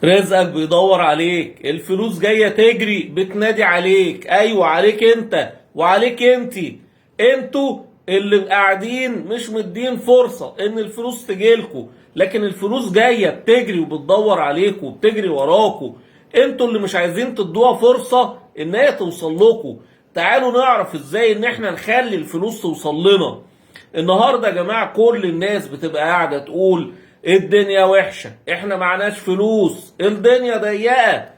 رزقك بيدور عليك، الفلوس جاية تجري بتنادي عليك. ايوه عليك انت وعليك انتي، انتوا اللي قاعدين مش مدين فرصة ان الفلوس تجيلكوا، لكن الفلوس جاية بتجري وبتدور عليكوا وبتجري وراكوا. انتوا اللي مش عايزين تدوها فرصة ان هي توصل لكوا. تعالوا نعرف ازاي ان احنا نخلي الفلوس توصل لنا. النهارده يا جماعه كل الناس بتبقى قاعده تقول الدنيا وحشه، احنا معناش فلوس، الدنيا ضيقه،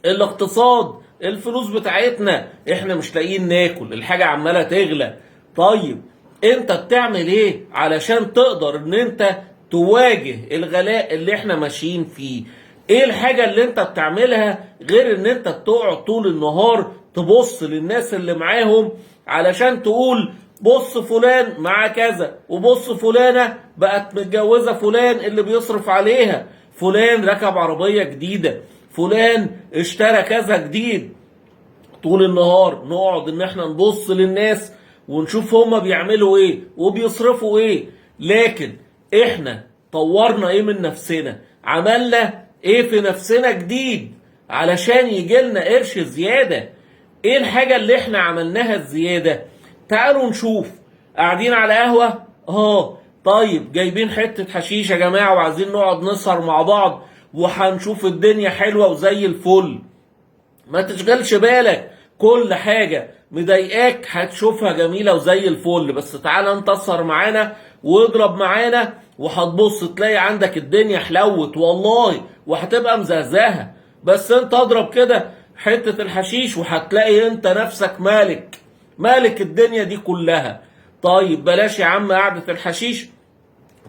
الاقتصاد، الفلوس بتاعتنا احنا مش لاقيين ناكل، الحاجه عماله تغلى. طيب انت بتعمل ايه علشان تقدر ان انت تواجه الغلاء اللي احنا ماشيين فيه؟ ايه الحاجه اللي انت بتعملها غير ان انت بتقعد طول النهار تبص للناس اللي معاهم علشان تقول بص فلان مع كذا، وبص فلانة بقت متجوزة فلان اللي بيصرف عليها، فلان ركب عربية جديدة، فلان اشترى كذا جديد. طول النهار نقعد ان احنا نبص للناس ونشوف هما بيعملوا ايه وبيصرفوا ايه، لكن احنا طورنا ايه من نفسنا؟ عملنا ايه في نفسنا جديد علشان يجيلنا قرش زيادة؟ ايه الحاجة اللي احنا عملناها الزيادة؟ تعالوا نشوف. قاعدين على قهوة؟ طيب جايبين حتة حشيش يا جماعة وعايزين نقعد نسهر مع بعض وهنشوف الدنيا حلوة وزي الفل. ما تشغلش بالك، كل حاجة مضايقاك هتشوفها جميلة وزي الفل، بس تعالى انت اسهر معانا واضرب معانا وهتبص تلاقي عندك الدنيا حلوت والله وهتبقى مزهزهة. بس انت اضرب كده حتة الحشيش وهتلاقي انت نفسك مالك الدنيا دي كلها. طيب بلاش يا عم قعدة الحشيش،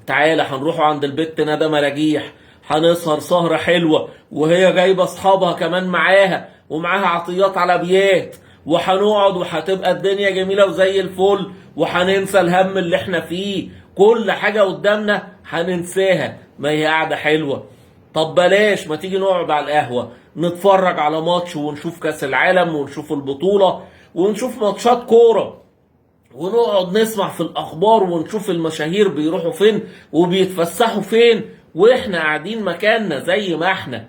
تعالى هنروحوا عند البت ندى مراجيح، هنسهر سهرة حلوة وهي جايبة اصحابها كمان معاها ومعاها عطيات على بيات، وهنقعد وهتبقى الدنيا جميلة وزي الفل وهننسى الهم اللي احنا فيه، كل حاجة قدامنا هننساها، ما هي قاعدة حلوة. طب بلاش، ما تيجي نقعد على القهوة نتفرج على ماتش ونشوف كاس العالم ونشوف البطولة ونشوف ماتشات كورة ونقعد نسمع في الاخبار ونشوف المشاهير بيروحوا فين وبيتفسحوا فين واحنا قاعدين مكاننا زي ما احنا.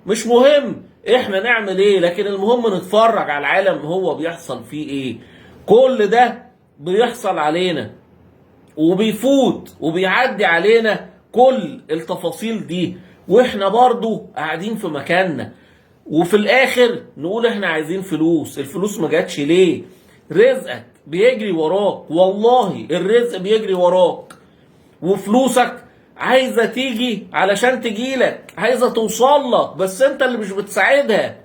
مش مهم احنا نعمل ايه، لكن المهم نتفرج على العالم هو بيحصل فيه ايه. كل ده بيحصل علينا وبيفوت وبيعدي علينا كل التفاصيل دي واحنا برضو قاعدين في مكاننا، وفي الاخر نقول احنا عايزين فلوس. الفلوس ما جاتش ليه؟ رزقك بيجري وراك، والله الرزق بيجري وراك، وفلوسك عايزة تيجي علشان تجيلك، عايزة توصل لك، بس انت اللي مش بتساعدها.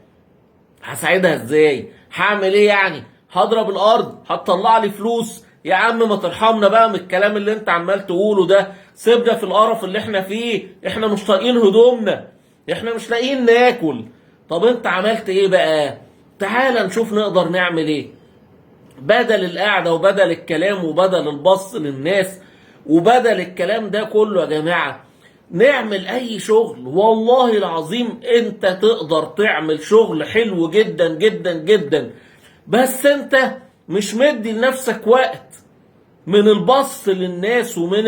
هساعدها ازاي؟ هعمل ايه يعني؟ هضرب الارض هتطلع لي فلوس؟ يا عم ما ترحمنا بقى من الكلام اللي انت عمال تقوله ده، سيبنا في القرف اللي احنا فيه، احنا مش طايقين هدومنا، احنا مش لاقيين ناكل. طب انت عملت ايه بقى؟ تعال نشوف نقدر نعمل ايه بدل القعدة وبدل الكلام وبدل البص للناس وبدل الكلام ده كله. يا جماعة نعمل اي شغل، والله العظيم انت تقدر تعمل شغل حلو جدا جدا جدا، بس انت مش مدي لنفسك وقت من البص للناس ومن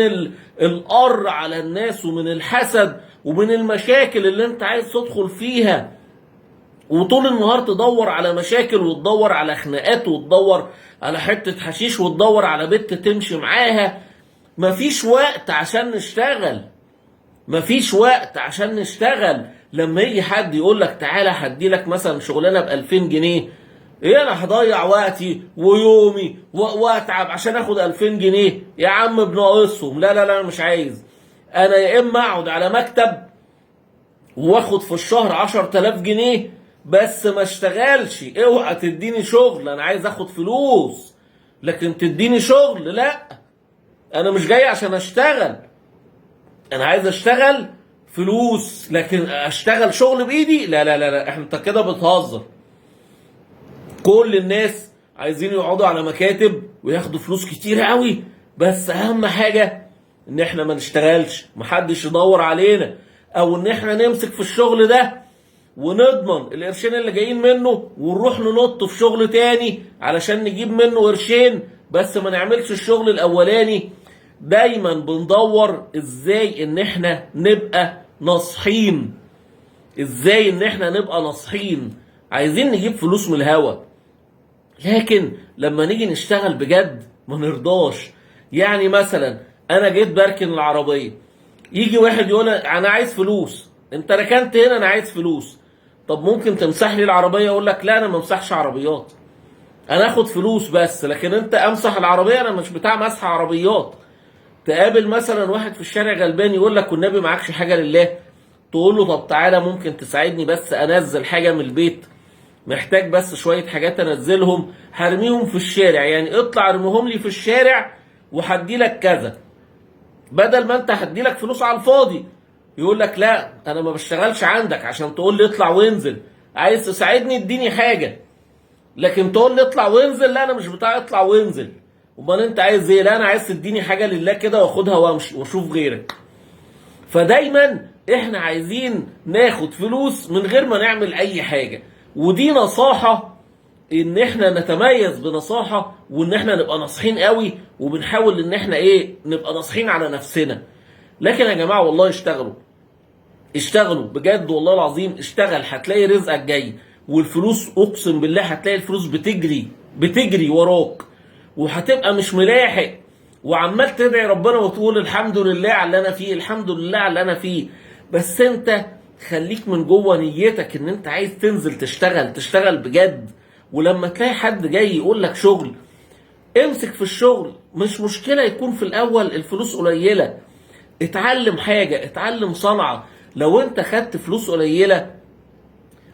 القر على الناس ومن الحسد ومن المشاكل اللي انت عايز تدخل فيها، وطول النهار تدور على مشاكل وتدور على خناقات وتدور على حتة حشيش وتدور على بنت تمشي معاها. مفيش وقت عشان نشتغل، مفيش وقت عشان نشتغل. لما يجي حد يقول لك تعالى هدي لك مثلا شغلانه ب 2000 جنيه، ايه انا هضيع وقتي ويومي واتعب عشان اخد 2000 جنيه؟ يا عم بناقصهم. لا لا لا انا مش عايز. انا يا اما اقعد على مكتب واخد في الشهر 10000 جنيه بس ما اشتغلش. اوعى تديني شغل، انا عايز اخد فلوس، لكن تديني شغل لا. انا مش جاي عشان اشتغل، انا عايز اشتغل فلوس، لكن اشتغل شغل بايدي لا لا لا لا، انت كده بتهزر. كل الناس عايزين يقعدوا على مكاتب وياخدوا فلوس كتير قوي، بس اهم حاجة ان احنا ما نشتغلش، محدش يدور علينا، او ان احنا نمسك في الشغل ده ونضمن القرشين اللي جايين منه ونروح ننط في شغل تاني علشان نجيب منه قرشين، بس ما نعملش الشغل الاولاني. دايما بندور ازاي ان احنا نبقى ناصحين، ازاي ان احنا نبقى ناصحين عايزين نجيب فلوس من الهوا، لكن لما نيجي نشتغل بجد ما نرضاش. يعني مثلا انا جيت بركن العربيه، يجي واحد يقول انا عايز فلوس، انت ركنت هنا انا عايز فلوس. طب ممكن تمسح لي العربيه؟ اقول لك لا انا ما امسحش عربيات، انا اخد فلوس بس، لكن انت امسح العربيه انا مش بتاع مسح عربيات. تقابل مثلا واحد في الشارع غلبان يقول لك والنبي معكش حاجه لله، تقول له طب تعالى ممكن تساعدني بس انزل حاجه من البيت، محتاج بس شويه حاجات انزلهم، هرميهم في الشارع، يعني اطلع ارميهم لي في الشارع وهدي لك كذا، بدل ما انت هدي لك فلوس على الفاضي. يقول لك لا انا ما بشتغلش عندك عشان تقول لي اطلع وانزل، عايز تساعدني اديني حاجه، لكن تقول لي اطلع وانزل لا انا مش بتاع اطلع وانزل. امال انت عايز ايه؟ لا انا عايز تديني حاجه لله كده واخدها وامشي واشوف غيرك. فدايما احنا عايزين ناخد فلوس من غير ما نعمل اي حاجه، ودي نصاحه ان احنا نتميز بنصاحه، وان احنا نبقى ناصحين قوي، وبنحاول ان احنا نبقى ناصحين على نفسنا. لكن يا جماعه والله اشتغلوا بجد والله العظيم، اشتغل هتلاقي رزقك جاي، والفلوس اقسم بالله هتلاقي الفلوس بتجري وراك، وهتبقى مش ملاحق، وعمال تدعي ربنا وتقول الحمد لله على اللي انا فيه، الحمد لله على اللي انا فيه. بس انت خليك من جوه نيتك ان انت عايز تنزل تشتغل بجد. ولما تلاقي حد جاي يقول لك شغل، امسك في الشغل، مش مشكلة يكون في الاول الفلوس قليلة، اتعلم حاجة، اتعلم صنعة. لو انت خدت فلوس قليلة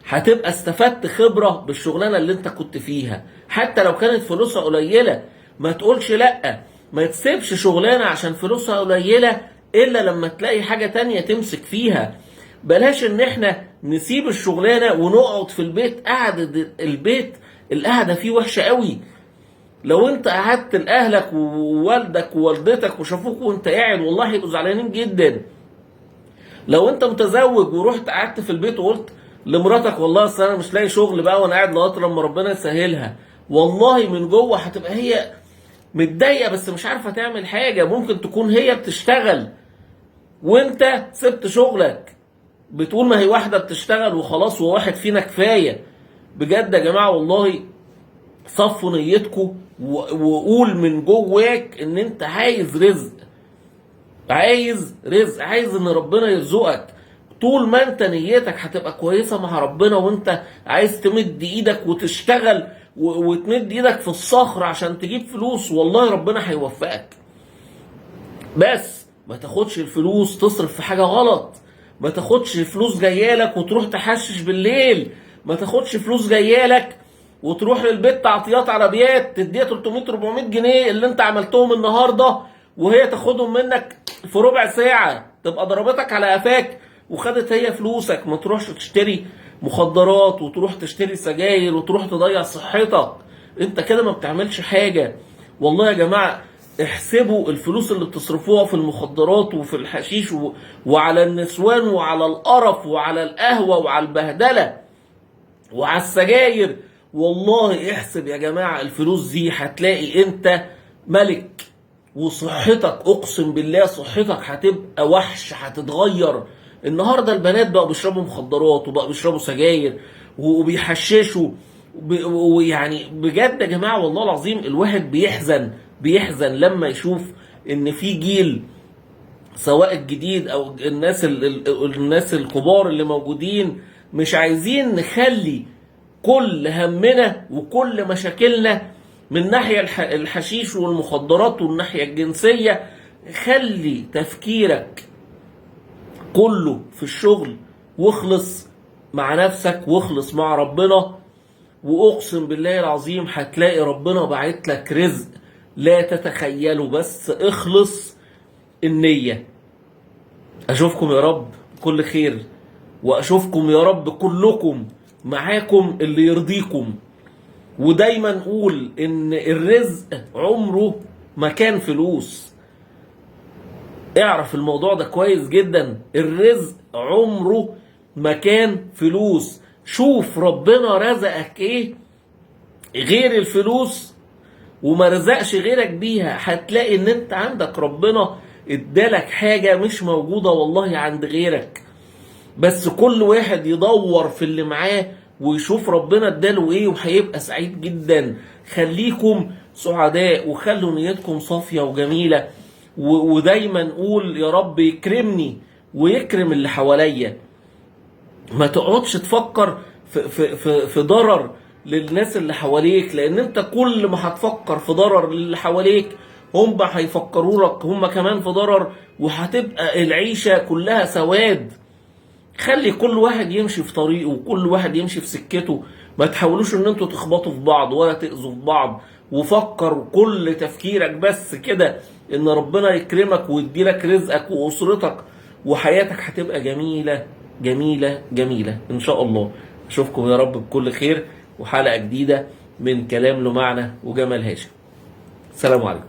هتبقى استفدت خبرة بالشغلانة اللي انت كنت فيها، حتى لو كانت فلوسها قليلة. ما تقولش لأ، ما تسيبش شغلانة عشان فلوسها قليلة إلا لما تلاقي حاجة تانية تمسك فيها. بلاش ان احنا نسيب الشغلانة ونقعد في البيت، قعدة البيت القعدة فيه وحشة قوي. لو انت قعدت لأهلك ووالدك ووالدتك وشافوك وانت قاعد والله هيبقوا زعلانين جدا. لو انت متزوج ورحت قعدت في البيت وقلت لمراتك والله اصل انا مش لاقي شغل بقى وانا قاعد لغايه لما ربنا يسهلها، والله من جوه هتبقى هي متضايقه بس مش عارفه تعمل حاجه. ممكن تكون هي بتشتغل وانت سبت شغلك، بتقول ما هي واحده بتشتغل وخلاص وواحد فينا كفايه. بجد يا جماعه والله صفوا نيتكم وقول من جواك ان انت عايز رزق، عايز ان ربنا يرزقك. طول ما انت نيتك هتبقى كويسه مع ربنا وانت عايز تمد ايدك وتشتغل وتمد ايدك في الصخر عشان تجيب فلوس، والله ربنا هيوفقك. بس ما تاخدش الفلوس تصرف في حاجه غلط، ما تاخدش فلوس جايالك وتروح تحشش بالليل، ما تاخدش فلوس جايالك وتروح للبيت تعطيات عربيات تديها 300 400 جنيه اللي انت عملتهم النهارده، وهي تاخدهم منك في ربع ساعه، تبقى ضربتك على قفاك وخدت هي فلوسك. ما تروحش تشتري مخدرات وتروح تشتري سجاير وتروح تضيع صحتك، انت كده ما بتعملش حاجه. والله يا جماعه احسبوا الفلوس اللي بتصرفوها في المخدرات وفي الحشيش وعلى النسوان وعلى القرف وعلى القهوه وعلى البهدله وعلى السجاير. والله احسب يا جماعه الفلوس دي هتلاقي انت ملك، وصحتك اقسم بالله صحتك هتبقى وحش، هتتغير. النهارده البنات بقوا بيشربوا مخدرات وبقوا بيشربوا سجاير وبيحششوا ويعني بجد يا جماعه والله العظيم الواحد بيحزن لما يشوف ان في جيل سواء الجديد او الناس الكبار اللي موجودين مش عايزين نخلي كل همنا وكل مشاكلنا من ناحية الحشيش والمخدرات والناحية الجنسية. خلي تفكيرك كله في الشغل، واخلص مع نفسك واخلص مع ربنا، واقسم بالله العظيم هتلاقي ربنا باعت لك رزق لا تتخيله. بس اخلص النية. اشوفكم يا رب كل خير، واشوفكم يا رب كلكم معاكم اللي يرضيكم. ودايما نقول ان الرزق عمره ما كان فلوس، اعرف الموضوع ده كويس جدا. الرزق عمره ما كان فلوس. شوف ربنا رزقك ايه غير الفلوس وما رزقش غيرك بيها، هتلاقي ان انت عندك ربنا ادالك حاجة مش موجودة والله عند غيرك. بس كل واحد يدور في اللي معاه ويشوف ربنا اداله ايه وهيبقى سعيد جدا. خليكم سعداء وخلوا نيتكم صافية وجميلة، ودايما قول يا رب يكرمني ويكرم اللي حواليا. ما تقعدش تفكر في ضرر للناس اللي حواليك، لان انت كل ما هتفكر في ضرر للي حواليك هم هيفكروا لك هم كمان في ضرر، وهتبقى العيشة كلها سواد. خلي كل واحد يمشي في طريقه وكل واحد يمشي في سكته، ما تحاولوش ان انتوا تخبطوا في بعض ولا تأذوا في بعض. وفكر كل تفكيرك بس كده ان ربنا يكرمك ويديلك رزقك واسرتك، وحياتك هتبقى جميلة جميلة جميلة ان شاء الله. اشوفكم يا رب بكل خير وحلقة جديدة من كلام له معنى وجمال هاشم. السلام عليكم.